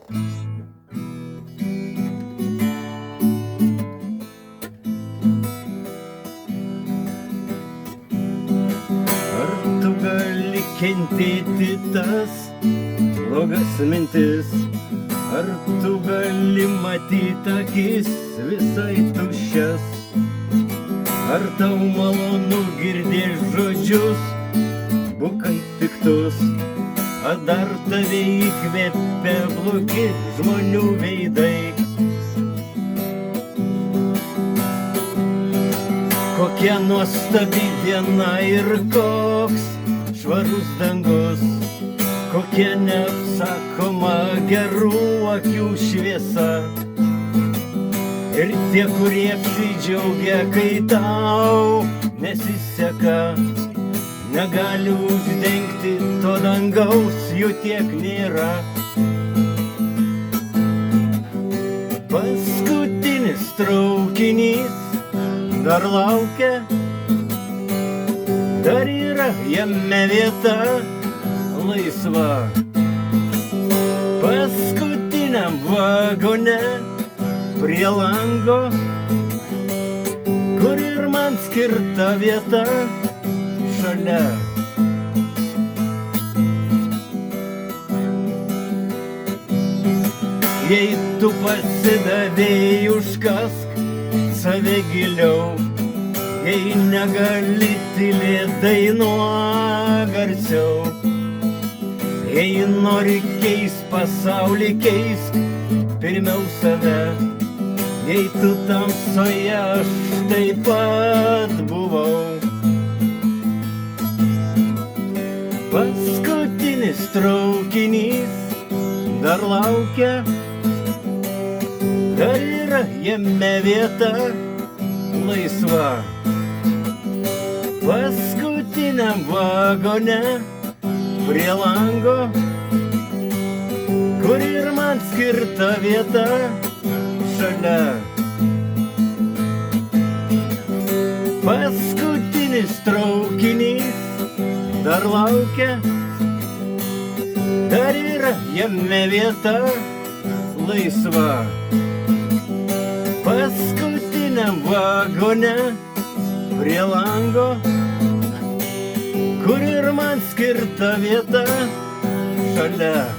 Ar tu gali kentėti tas blogas mintis? Ar tu gali matyti akis visai tuščias? Ar tau malonu girdėti žodžius, bukai piktus? Ar dar tave įkvėpia blogi žmonių veidai? Kokia nuostabi diena ir koks švarus dangus, kokia neapsakoma gerų akių šviesa. Ir tie, kurie apsidžiaugia, kai tau nesiseka, negali uždengti to dangaus, jų tiek nėra. Paskutinis traukinys dar laukia, dar yra jame vieta laisva. Paskutiniam vagone prie lango, kur ir man skirta vieta šalia. Jei tu pasidavėjai, užkask save giliau, jei negali tylėt, dainuok garsiau. Jei nori keist pasaulį, keisk pirmiau save. Jei tu tamsoje, aš taip pat buvau. Paskutinis traukinys dar laukia, dar yra jame vieta laisva. Paskutiniam vagone prie lango, kur ir man skirta vieta šalia. Paskutinis traukinys dar laukia, dar yra jame vieta laisva. Paskutiniam vagone prie lango, kur ir man skirta vieta šalia.